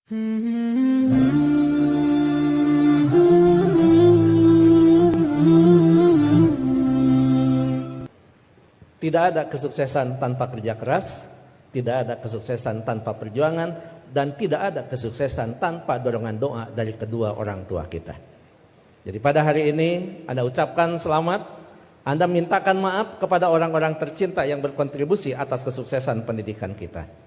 Tidak ada kesuksesan tanpa kerja keras, tidak ada kesuksesan tanpa perjuangan, dan tidak ada kesuksesan tanpa dorongan doa dari kedua orang tua kita. Jadi pada hari ini Anda ucapkan selamat, Anda mintakan maaf kepada orang-orang tercinta yang berkontribusi atas kesuksesan pendidikan kita.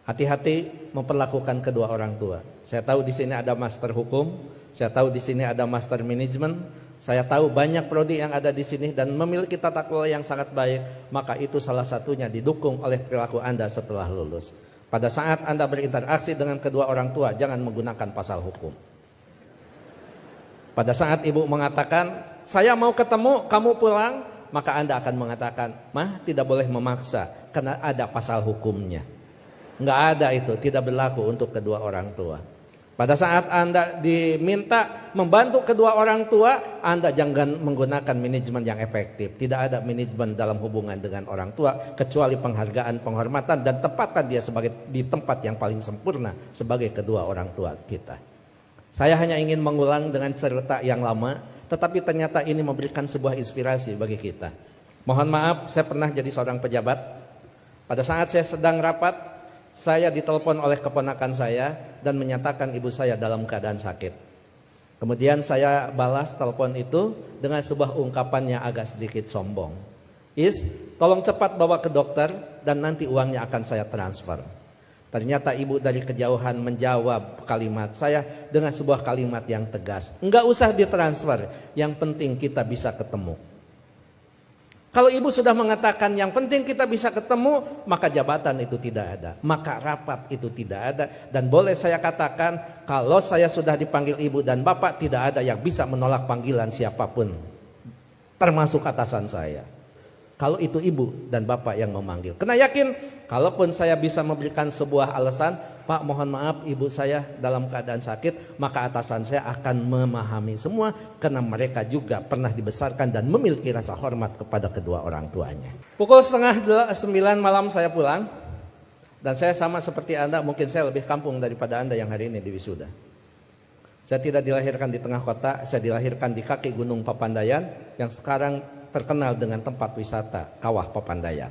Hati-hati memperlakukan kedua orang tua. Saya tahu di sini ada master hukum, saya tahu di sini ada master manajemen. Saya tahu banyak prodi yang ada di sini dan memiliki tata kelola yang sangat baik, maka itu salah satunya didukung oleh perilaku Anda setelah lulus. Pada saat Anda berinteraksi dengan kedua orang tua, jangan menggunakan pasal hukum. Pada saat ibu mengatakan, saya mau ketemu, kamu pulang, maka Anda akan mengatakan, mah tidak boleh memaksa, karena ada pasal hukumnya. Enggak ada itu, tidak berlaku untuk kedua orang tua. Pada saat Anda diminta membantu kedua orang tua, Anda jangan menggunakan manajemen yang efektif. Tidak ada manajemen dalam hubungan dengan orang tua, kecuali penghargaan, penghormatan, dan tempatkan dia di tempat yang paling sempurna sebagai kedua orang tua kita. Saya hanya ingin mengulang dengan cerita yang lama, tetapi ternyata ini memberikan sebuah inspirasi bagi kita. Mohon maaf, saya pernah jadi seorang pejabat. Pada saat saya sedang rapat, saya ditelepon oleh keponakan saya dan menyatakan ibu saya dalam keadaan sakit. Kemudian saya balas telepon itu dengan sebuah ungkapan yang agak sedikit sombong. Tolong cepat bawa ke dokter dan nanti uangnya akan saya transfer. Ternyata ibu dari kejauhan menjawab kalimat saya dengan sebuah kalimat yang tegas. Enggak usah ditransfer, yang penting kita bisa ketemu. Kalau ibu sudah mengatakan yang penting kita bisa ketemu, maka jabatan itu tidak ada, maka rapat itu tidak ada. Dan boleh saya katakan, kalau saya sudah dipanggil ibu dan bapak, tidak ada yang bisa menolak panggilan siapapun, termasuk atasan saya. Kalau itu ibu dan bapak yang memanggil, kena yakin, kalaupun saya bisa memberikan sebuah alasan, Pak mohon maaf ibu saya dalam keadaan sakit, maka atasan saya akan memahami semua, karena mereka juga pernah dibesarkan dan memiliki rasa hormat kepada kedua orang tuanya. Pukul 8:30 malam saya pulang, dan saya sama seperti Anda, mungkin saya lebih kampung daripada Anda yang hari ini di wisuda. Saya tidak dilahirkan di tengah kota, saya dilahirkan di kaki Gunung Papandayan yang sekarang terkenal dengan tempat wisata Kawah Papandayan.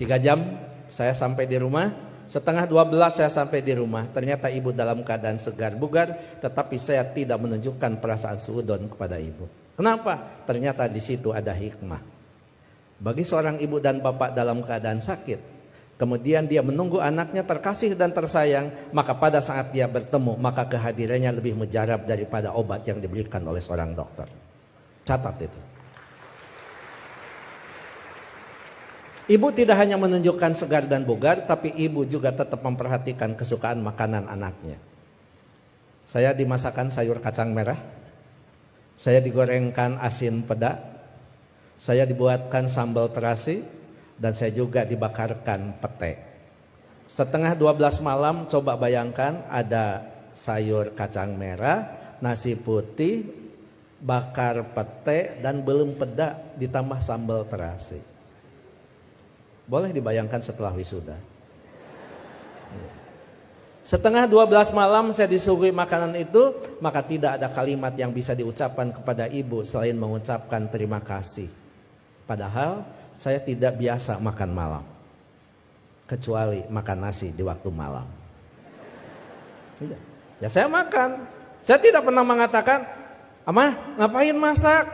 3 jam saya sampai di rumah, 11:30 saya sampai di rumah. Ternyata ibu dalam keadaan segar bugar, tetapi saya tidak menunjukkan perasaan suudon kepada ibu. Kenapa? Ternyata di situ ada hikmah. Bagi seorang ibu dan bapak dalam keadaan sakit, kemudian dia menunggu anaknya terkasih dan tersayang, maka pada saat dia bertemu, maka kehadirannya lebih mujarab daripada obat yang diberikan oleh seorang dokter. Catat itu. Ibu tidak hanya menunjukkan segar dan bugar, tapi ibu juga tetap memperhatikan kesukaan makanan anaknya. Saya dimasakkan sayur kacang merah, saya digorengkan asin peda, saya dibuatkan sambal terasi, dan saya juga dibakarkan pete. 11:30 malam, coba bayangkan ada sayur kacang merah, nasi putih, bakar pete, dan belum peda ditambah sambal terasi. Boleh dibayangkan setelah wisuda. 11:30 malam saya disuguhi makanan itu, maka tidak ada kalimat yang bisa diucapkan kepada ibu selain mengucapkan terima kasih. Padahal saya tidak biasa makan malam, kecuali makan nasi di waktu malam. Ya saya makan. Saya tidak pernah mengatakan, Amah ngapain masak?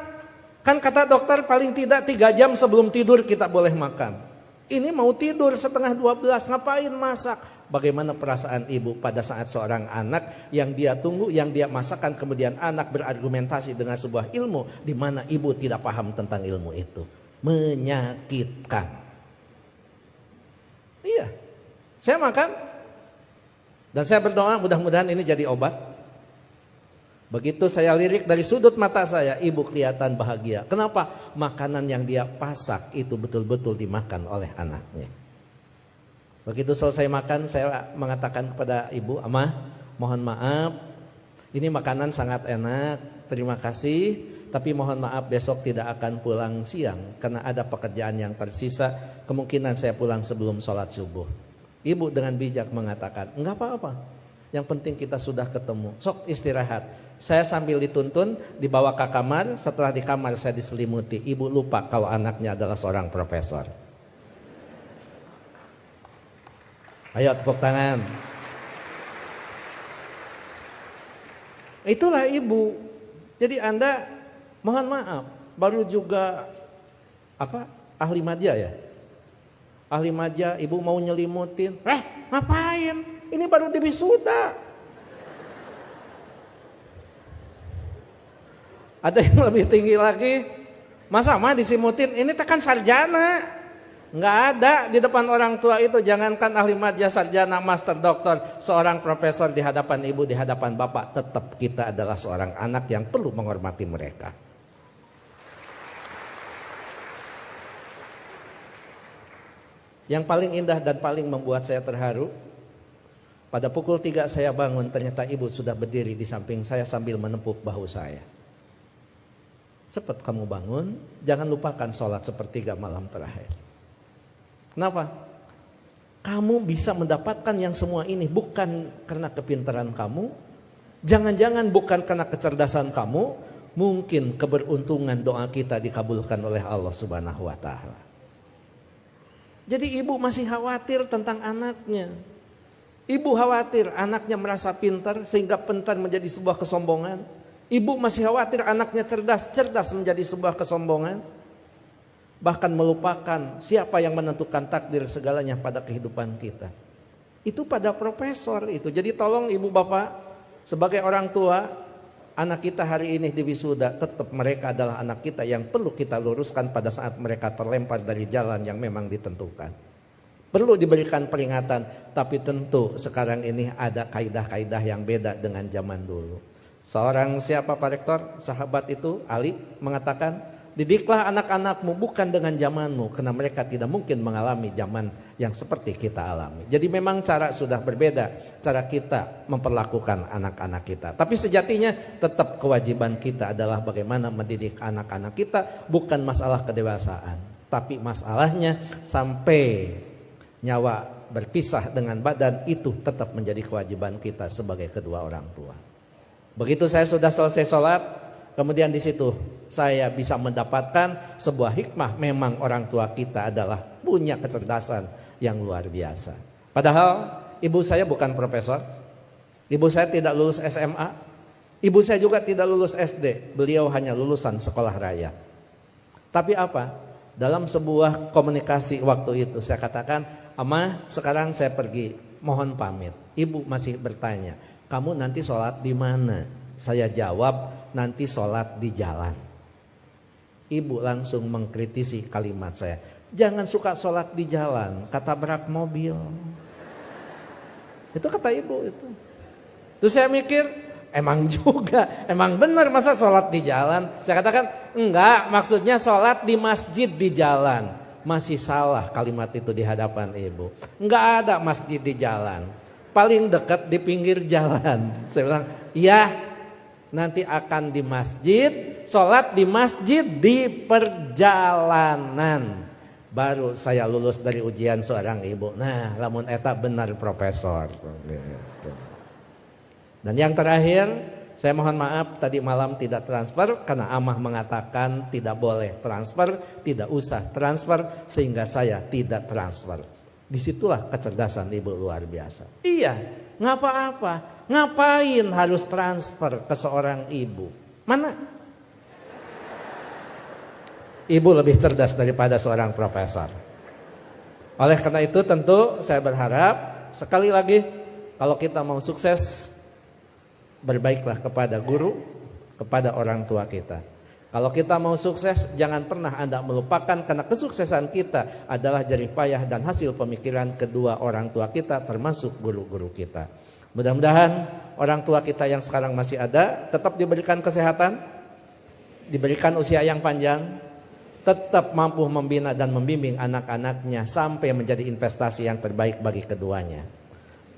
Kan kata dokter paling tidak 3 jam sebelum tidur kita boleh makan. Ini mau tidur 11:30, ngapain masak? Bagaimana perasaan ibu pada saat seorang anak yang dia tunggu, yang dia masakan, kemudian anak berargumentasi dengan sebuah ilmu di mana ibu tidak paham tentang ilmu itu. Menyakitkan. Iya, saya makan dan saya berdoa mudah-mudahan ini jadi obat. Begitu saya lirik dari sudut mata saya, ibu kelihatan bahagia. Kenapa? Makanan yang dia pasak itu betul-betul dimakan oleh anaknya. Begitu selesai makan, saya mengatakan kepada ibu, Amah, mohon maaf, ini makanan sangat enak, terima kasih, tapi mohon maaf besok tidak akan pulang siang, karena ada pekerjaan yang tersisa, kemungkinan saya pulang sebelum sholat subuh. Ibu dengan bijak mengatakan, enggak apa-apa. Yang penting kita sudah ketemu. Sok istirahat. Saya sambil dituntun, dibawa ke kamar. Setelah di kamar saya diselimuti. Ibu lupa kalau anaknya adalah seorang profesor. Ayo tepuk tangan. Itulah ibu. Jadi Anda mohon maaf, baru juga ahli madya ya? Ahli madya, ibu mau nyelimutin. Ngapain? Ini baru di wisuda. Ada yang lebih tinggi lagi. Masa mah disimutin? Ini tekan sarjana. Nggak ada di depan orang tua itu. Jangankan ahli madya, sarjana, master, doktor, seorang profesor di hadapan ibu, di hadapan bapak, tetap kita adalah seorang anak yang perlu menghormati mereka. Yang paling indah dan paling membuat saya terharu, pada pukul 3 saya bangun, ternyata ibu sudah berdiri di samping saya sambil menepuk bahu saya. Cepat kamu bangun, jangan lupakan sholat sepertiga malam terakhir. Kenapa? Kamu bisa mendapatkan yang semua ini bukan karena kepintaran kamu, jangan-jangan bukan karena kecerdasan kamu, mungkin keberuntungan doa kita dikabulkan oleh Allah Subhanahu wa Ta'ala. Jadi ibu masih khawatir tentang anaknya. Ibu khawatir anaknya merasa pintar sehingga pintar menjadi sebuah kesombongan. Ibu masih khawatir anaknya cerdas, cerdas menjadi sebuah kesombongan. Bahkan melupakan siapa yang menentukan takdir segalanya pada kehidupan kita. Itu pada profesor itu. Jadi tolong ibu bapak sebagai orang tua, anak kita hari ini di wisuda, tetap mereka adalah anak kita yang perlu kita luruskan pada saat mereka terlempar dari jalan yang memang ditentukan. Perlu diberikan peringatan, tapi tentu sekarang ini ada kaidah-kaidah yang beda dengan zaman dulu. Seorang siapa Pak Rektor, sahabat itu, Ali, mengatakan, didiklah anak-anakmu bukan dengan zamanmu, karena mereka tidak mungkin mengalami zaman yang seperti kita alami. Jadi memang cara sudah berbeda, cara kita memperlakukan anak-anak kita. Tapi sejatinya tetap kewajiban kita adalah bagaimana mendidik anak-anak kita, bukan masalah kedewasaan. Tapi masalahnya sampai nyawa berpisah dengan badan, itu tetap menjadi kewajiban kita sebagai kedua orang tua. Begitu saya sudah selesai sholat, kemudian di situ saya bisa mendapatkan sebuah hikmah. Memang orang tua kita adalah punya kecerdasan yang luar biasa. Padahal ibu saya bukan profesor, ibu saya tidak lulus SMA, ibu saya juga tidak lulus SD. Beliau hanya lulusan sekolah raya. Tapi apa? Dalam sebuah komunikasi waktu itu saya katakan, "Ama, sekarang saya pergi, mohon pamit." Ibu masih bertanya, "Kamu nanti sholat di mana?" Saya jawab, "Nanti sholat di jalan." Ibu langsung mengkritisi kalimat saya. "Jangan suka sholat di jalan, ketabrak mobil." Itu kata ibu itu. Terus saya mikir, emang juga, emang benar masa sholat di jalan? Saya katakan, enggak, maksudnya sholat di masjid di jalan. Masih salah kalimat itu di hadapan ibu. Enggak ada masjid di jalan, paling dekat di pinggir jalan. Saya bilang, iya, nanti akan di masjid, sholat di masjid di perjalanan. Baru saya lulus dari ujian seorang ibu. Nah, lamun eta benar profesor. Dan yang terakhir, saya mohon maaf tadi malam tidak transfer karena Amah mengatakan tidak boleh transfer, tidak usah transfer, sehingga saya tidak transfer. Disitulah kecerdasan ibu luar biasa. Iya, nggak apa-apa. Ngapain harus transfer ke seorang ibu? Mana? Ibu lebih cerdas daripada seorang profesor. Oleh karena itu tentu saya berharap sekali lagi, kalau kita mau sukses, berbaiklah kepada guru, kepada orang tua kita. Kalau kita mau sukses, jangan pernah Anda melupakan, karena kesuksesan kita adalah jerih payah dan hasil pemikiran kedua orang tua kita, termasuk guru-guru kita. Mudah-mudahan orang tua kita yang sekarang masih ada tetap diberikan kesehatan, diberikan usia yang panjang, tetap mampu membina dan membimbing anak-anaknya sampai menjadi investasi yang terbaik bagi keduanya.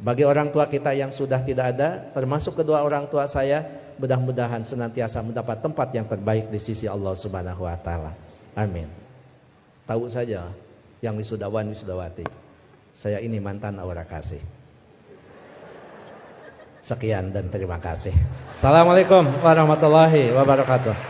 Bagi orang tua kita yang sudah tidak ada, termasuk kedua orang tua saya, mudah-mudahan senantiasa mendapat tempat yang terbaik di sisi Allah Subhanahu wa Ta'ala. Amin. Tahu saja yang wisudawan wisudawati, Saya ini mantan aura kasih. Sekian dan terima kasih. Assalamualaikum warahmatullahi wabarakatuh.